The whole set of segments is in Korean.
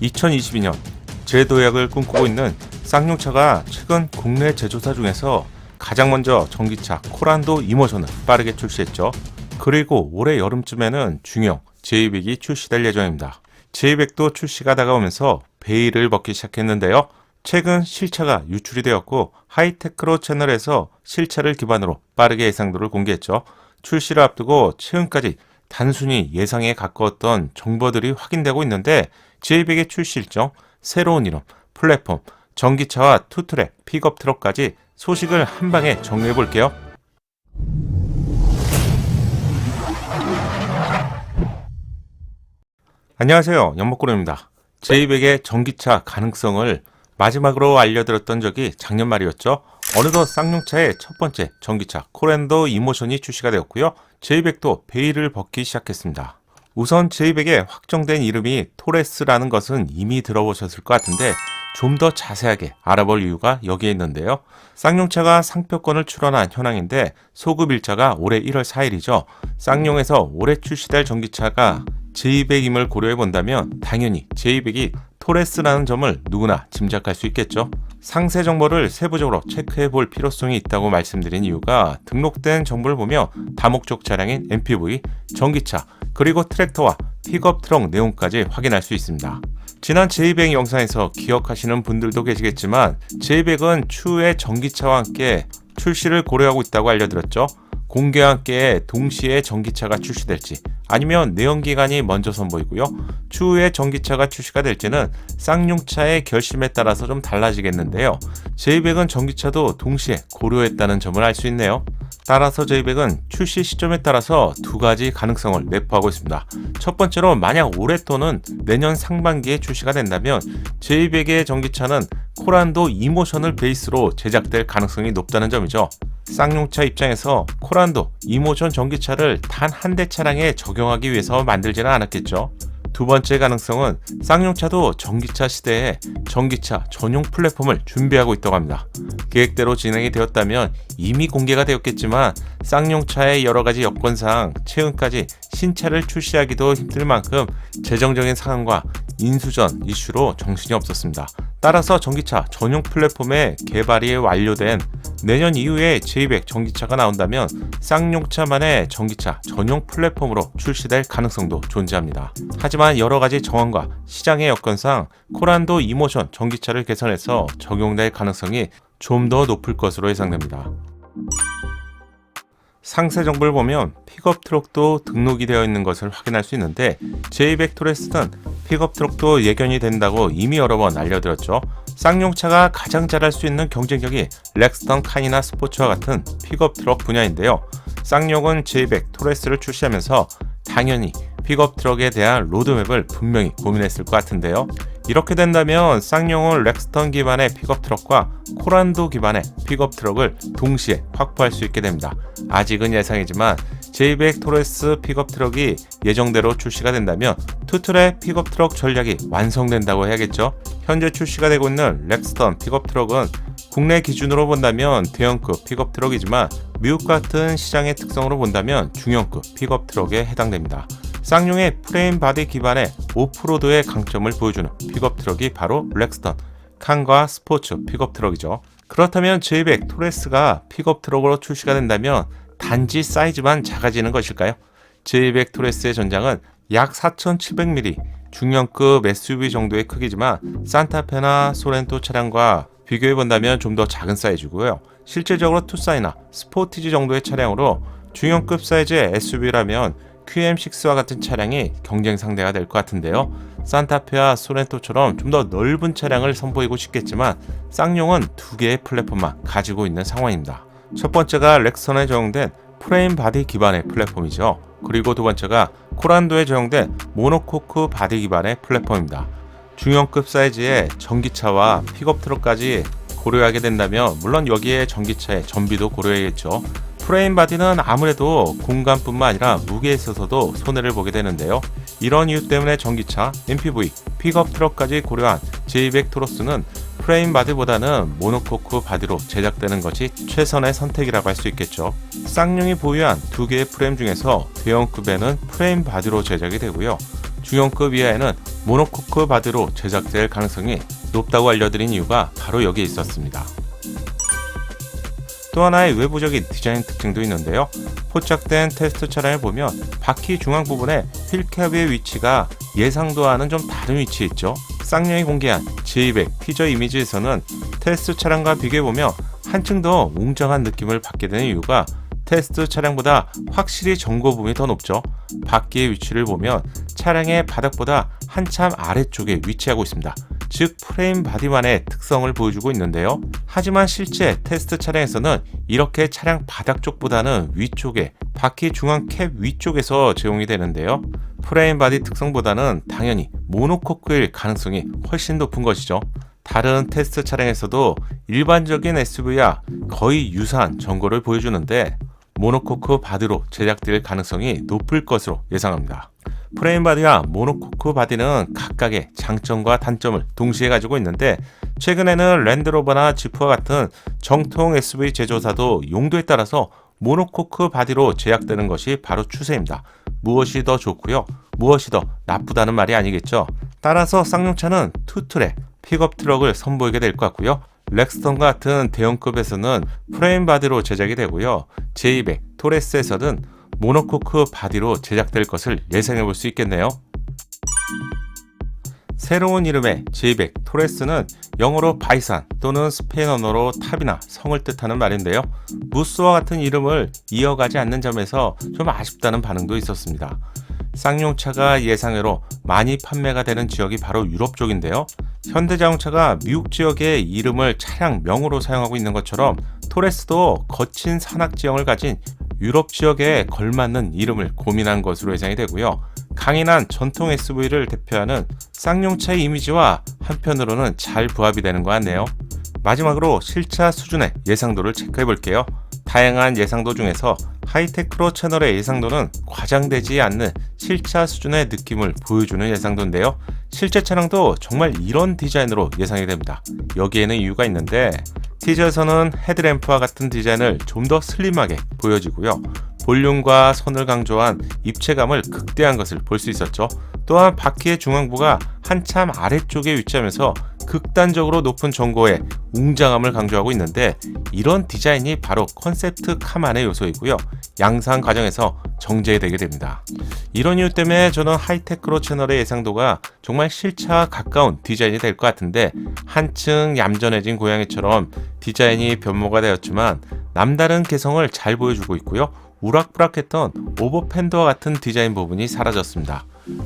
2022년 재도약을 꿈꾸고 있는 쌍용차가 최근 국내 제조사 중에서 가장 먼저 전기차 코란도 이모션을 빠르게 출시했죠. 그리고 올해 여름쯤에는 중형 J200이 출시될 예정입니다. J200도 출시가 다가오면서 베일을 벗기 시작했는데요. 최근 실차가 유출이 되었고 하이테크로 채널에서 실차를 기반으로 빠르게 예상도를 공개했죠. 출시를 앞두고 최근까지 단순히 예상에 가까웠던 정보들이 확인되고 있는데 J200의 출시 일정, 새로운 이름, 플랫폼, 전기차와 투트랙, 픽업 트럭까지 소식을 한 방에 정리해 볼게요. 안녕하세요. 연목구름입니다. J200의 전기차 가능성을 마지막으로 알려드렸던 적이 작년 말이었죠. 어느덧 쌍용차의 첫 번째 전기차 코란도 이모션이 출시가 되었고요. J200도 베일을 벗기 시작했습니다. 우선 J200의 확정된 이름이 토레스라는 것은 이미 들어보셨을 것 같은데 좀 더 자세하게 알아볼 이유가 여기에 있는데요. 쌍용차가 상표권을 출원한 현황인데 소급 일자가 올해 1월 4일이죠. 쌍용에서 올해 출시될 전기차가 J200임을 고려해 본다면 당연히 J200이 토레스라는 점을 누구나 짐작할 수 있겠죠. 상세 정보를 세부적으로 체크해 볼 필요성이 있다고 말씀드린 이유가 등록된 정보를 보며 다목적 차량인 MPV, 전기차, 그리고 트랙터와 픽업 트럭 내용까지 확인할 수 있습니다. 지난 J200 영상에서 기억하시는 분들도 계시겠지만 J200은 추후에 전기차와 함께 출시를 고려하고 있다고 알려드렸죠. 공개와 함께 동시에 전기차가 출시될지 아니면 내연기관이 먼저 선보이고요. 추후에 전기차가 출시가 될지는 쌍용차의 결심에 따라서 좀 달라지겠는데요. J200은 전기차도 동시에 고려했다는 점을 알 수 있네요. 따라서 J200은 출시 시점에 따라서 두 가지 가능성을 내포하고 있습니다. 첫 번째로 만약 올해 또는 내년 상반기에 출시가 된다면 J200의 전기차는 코란도 이모션을 베이스로 제작될 가능성이 높다는 점이죠. 쌍용차 입장에서 코란도 이모션 전기차를 단 한 대 차량에 적용하기 위해서 만들지는 않았겠죠. 두 번째 가능성은 쌍용차도 전기차 시대에 전기차 전용 플랫폼을 준비하고 있다고 합니다. 계획대로 진행이 되었다면 이미 공개가 되었겠지만 쌍용차의 여러 가지 여건상 최근까지 신차를 출시하기도 힘들 만큼 재정적인 상황과 인수전 이슈로 정신이 없었습니다. 따라서 전기차 전용 플랫폼의 개발이 완료된 내년 이후에 J200 전기차가 나온다면 쌍용차만의 전기차 전용 플랫폼으로 출시될 가능성도 존재합니다. 하지만 여러 가지 정황과 시장의 여건상 코란도 이모션 전기차를 개선해서 적용될 가능성이 좀 더 높을 것으로 예상됩니다. 상세 정보를 보면 픽업 트럭도 등록이 되어 있는 것을 확인할 수 있는데 J200 토레스는 픽업 트럭도 예견이 된다고 이미 여러 번 알려드렸죠. 쌍용차가 가장 잘할 수 있는 경쟁력이 렉스턴 칸이나 스포츠와 같은 픽업 트럭 분야인데요. 쌍용은 J200 토레스를 출시하면서 당연히 픽업 트럭에 대한 로드맵을 분명히 고민했을 것 같은데요. 이렇게 된다면 쌍용은 렉스턴 기반의 픽업 트럭과 코란도 기반의 픽업 트럭을 동시에 확보할 수 있게 됩니다. 아직은 예상이지만 J200 토레스 픽업 트럭이 예정대로 출시가 된다면 투트랙 픽업 트럭 전략이 완성된다고 해야겠죠. 현재 출시가 되고 있는 렉스턴 픽업 트럭은 국내 기준으로 본다면 대형급 픽업 트럭이지만 미국 같은 시장의 특성으로 본다면 중형급 픽업 트럭에 해당됩니다. 쌍용의 프레임 바디 기반의 오프로드의 강점을 보여주는 픽업 트럭이 바로 렉스턴, 칸과 스포츠 픽업 트럭이죠. 그렇다면 J200 토레스가 픽업 트럭으로 출시가 된다면 단지 사이즈만 작아지는 것일까요? J200 토레스의 전장은 약 4700mm 중형급 SUV 정도의 크기지만 산타페나 소렌토 차량과 비교해본다면 좀 더 작은 사이즈고요. 실질적으로 투사이나 스포티지 정도의 차량으로 중형급 사이즈의 SUV라면 QM6와 같은 차량이 경쟁 상대가 될 것 같은데요. 산타페와 소렌토처럼 좀 더 넓은 차량을 선보이고 싶겠지만 쌍용은 두 개의 플랫폼만 가지고 있는 상황입니다. 첫 번째가 렉스턴에 적용된 프레임 바디 기반의 플랫폼이죠. 그리고 두 번째가 코란도에 적용된 모노코크 바디 기반의 플랫폼입니다. 중형급 사이즈의 전기차와 픽업 트럭까지 고려하게 된다면 물론 여기에 전기차의 전비도 고려해야겠죠. 프레임 바디는 아무래도 공간뿐만 아니라 무게에 있어서도 손해를 보게 되는데요. 이런 이유 때문에 전기차, MPV, 픽업 트럭까지 고려한 J200 토레스는 프레임 바디보다는 모노코크 바디로 제작되는 것이 최선의 선택이라고 할 수 있겠죠. 쌍용이 보유한 두 개의 프레임 중에서 대형급에는 프레임 바디로 제작이 되고요. 중형급 이하에는 모노코크 바디로 제작될 가능성이 높다고 알려드린 이유가 바로 여기에 있었습니다. 또 하나의 외부적인 디자인 특징도 있는데요. 포착된 테스트 차량을 보면 바퀴 중앙 부분에 휠캡의 위치가 예상도와는 좀 다른 위치에 있죠. 쌍용이 공개한 J200 티저 이미지에서는 테스트 차량과 비교해보며 한층 더 웅장한 느낌을 받게 되는 이유가 테스트 차량보다 확실히 전고 부분이 더 높죠. 바퀴의 위치를 보면 차량의 바닥보다 한참 아래쪽에 위치하고 있습니다. 즉 프레임 바디만의 특성을 보여주고 있는데요. 하지만 실제 테스트 차량에서는 이렇게 차량 바닥 쪽보다는 위쪽에 바퀴 중앙 캡 위쪽에서 제공이 되는데요. 프레임 바디 특성보다는 당연히 모노코크일 가능성이 훨씬 높은 것이죠. 다른 테스트 차량에서도 일반적인 SUV와 거의 유사한 전고를 보여주는데 모노코크 바디로 제작될 가능성이 높을 것으로 예상합니다. 프레임 바디와 모노코크 바디는 각각의 장점과 단점을 동시에 가지고 있는데 최근에는 랜드로버나 지프와 같은 정통 SUV 제조사도 용도에 따라서 모노코크 바디로 제작되는 것이 바로 추세입니다. 무엇이 더 좋고요, 무엇이 더 나쁘다는 말이 아니겠죠. 따라서 쌍용차는 투트랙, 픽업 트럭을 선보이게 될 것 같고요. 렉스턴과 같은 대형급에서는 프레임 바디로 제작이 되고요. J200, 토레스에서는 모노코크 바디로 제작될 것을 예상해 볼 수 있겠네요. 새로운 이름의 J200 토레스는 영어로 바이산 또는 스페인 언어로 탑이나 성을 뜻하는 말인데요. 무스와 같은 이름을 이어가지 않는 점에서 좀 아쉽다는 반응도 있었습니다. 쌍용차가 예상외로 많이 판매가 되는 지역이 바로 유럽 쪽인데요. 현대자동차가 미국 지역의 이름을 차량명으로 사용하고 있는 것처럼 토레스도 거친 산악 지형을 가진 유럽 지역에 걸맞는 이름을 고민한 것으로 예상이 되고요. 강인한 전통 SUV를 대표하는 쌍용차의 이미지와 한편으로는 잘 부합이 되는 것 같네요. 마지막으로 실차 수준의 예상도를 체크해 볼게요. 다양한 예상도 중에서 하이테크로 채널의 예상도는 과장되지 않는 실차 수준의 느낌을 보여주는 예상도인데요. 실제 차량도 정말 이런 디자인으로 예상이 됩니다. 여기에는 이유가 있는데 티저에서는 헤드램프와 같은 디자인을 좀 더 슬림하게 보여지고요. 볼륨과 선을 강조한 입체감을 극대화한 것을 볼 수 있었죠. 또한 바퀴의 중앙부가 한참 아래쪽에 위치하면서 극단적으로 높은 전고에 웅장함을 강조하고 있는데 이런 디자인이 바로 컨셉트 카만의 요소이고요. 양산 과정에서 정제되게 됩니다. 이런 이유 때문에 저는 하이테크로 채널의 예상도가 정말 실차와 가까운 디자인이 될 것 같은데 한층 얌전해진 고양이처럼 디자인이 변모가 되었지만 남다른 개성을 잘 보여주고 있고요. 우락부락했던 오버팬더와 같은 디자인 부분이 사라졌습니다.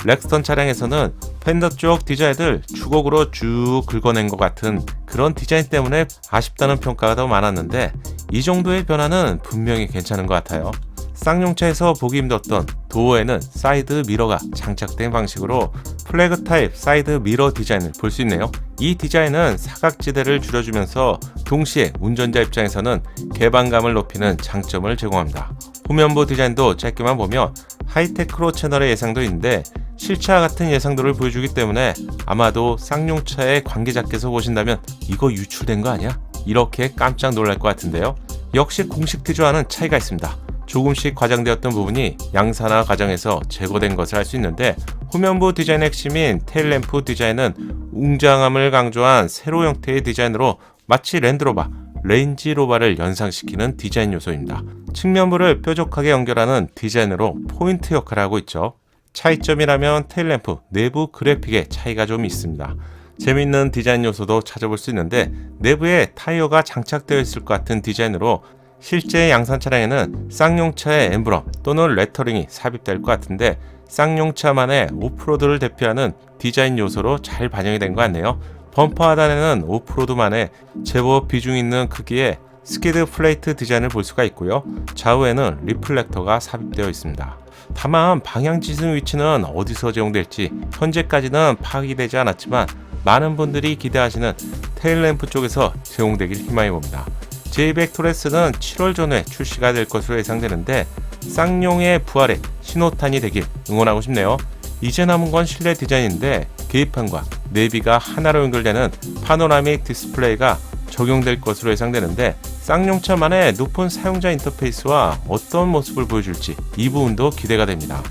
렉스턴 차량에서는 팬더 쪽 디자인을 주걱으로 쭉 긁어낸 것 같은 그런 디자인 때문에 아쉽다는 평가가 더 많았는데 이 정도의 변화는 분명히 괜찮은 것 같아요. 쌍용차에서 보기 힘들었던 도어에는 사이드 미러가 장착된 방식으로 플래그 타입 사이드 미러 디자인을 볼 수 있네요. 이 디자인은 사각지대를 줄여주면서 동시에 운전자 입장에서는 개방감을 높이는 장점을 제공합니다. 후면부 디자인도 짧게만 보면 하이테크로 채널의 예상도 있는데 실차 같은 예상도를 보여주기 때문에 아마도 쌍용차의 관계자께서 보신다면 이거 유출된 거 아니야? 이렇게 깜짝 놀랄 것 같은데요. 역시 공식 티저와는 차이가 있습니다. 조금씩 과장되었던 부분이 양산화 과정에서 제거된 것을 알 수 있는데 후면부 디자인의 핵심인 테일램프 디자인은 웅장함을 강조한 세로 형태의 디자인으로 마치 랜드로버, 레인지로버를 연상시키는 디자인 요소입니다. 측면부를 뾰족하게 연결하는 디자인으로 포인트 역할을 하고 있죠. 차이점이라면 테일램프 내부 그래픽의 차이가 좀 있습니다. 재미있는 디자인 요소도 찾아볼 수 있는데 내부에 타이어가 장착되어 있을 것 같은 디자인으로 실제 양산 차량에는 쌍용차의 엠블럼 또는 레터링이 삽입될 것 같은데 쌍용차만의 오프로드를 대표하는 디자인 요소로 잘 반영이 된 것 같네요. 범퍼 하단에는 오프로드만의 제법 비중 있는 크기의 스키드 플레이트 디자인을 볼 수가 있고요. 좌우에는 리플렉터가 삽입되어 있습니다. 다만 방향 지등 위치는 어디서 제공될지 현재까지는 파악이 되지 않았지만 많은 분들이 기대하시는 테일램프 쪽에서 제공되길 희망해 봅니다. J200 토레스는 7월 전후에 출시가 될 것으로 예상되는데 쌍용의 부활에 신호탄이 되길 응원하고 싶네요. 이제 남은 건 실내 디자인인데 계기판과 내비가 하나로 연결되는 파노라믹 디스플레이가 적용될 것으로 예상되는데 쌍용차만의 높은 사용자 인터페이스와 어떤 모습을 보여줄지 이 부분도 기대가 됩니다.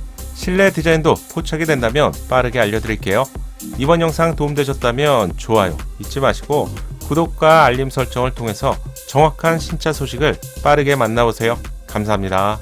실내 디자인도 포착이 된다면 빠르게 알려드릴게요. 이번 영상 도움되셨다면 좋아요 잊지 마시고 구독과 알림 설정을 통해서 정확한 신차 소식을 빠르게 만나보세요. 감사합니다.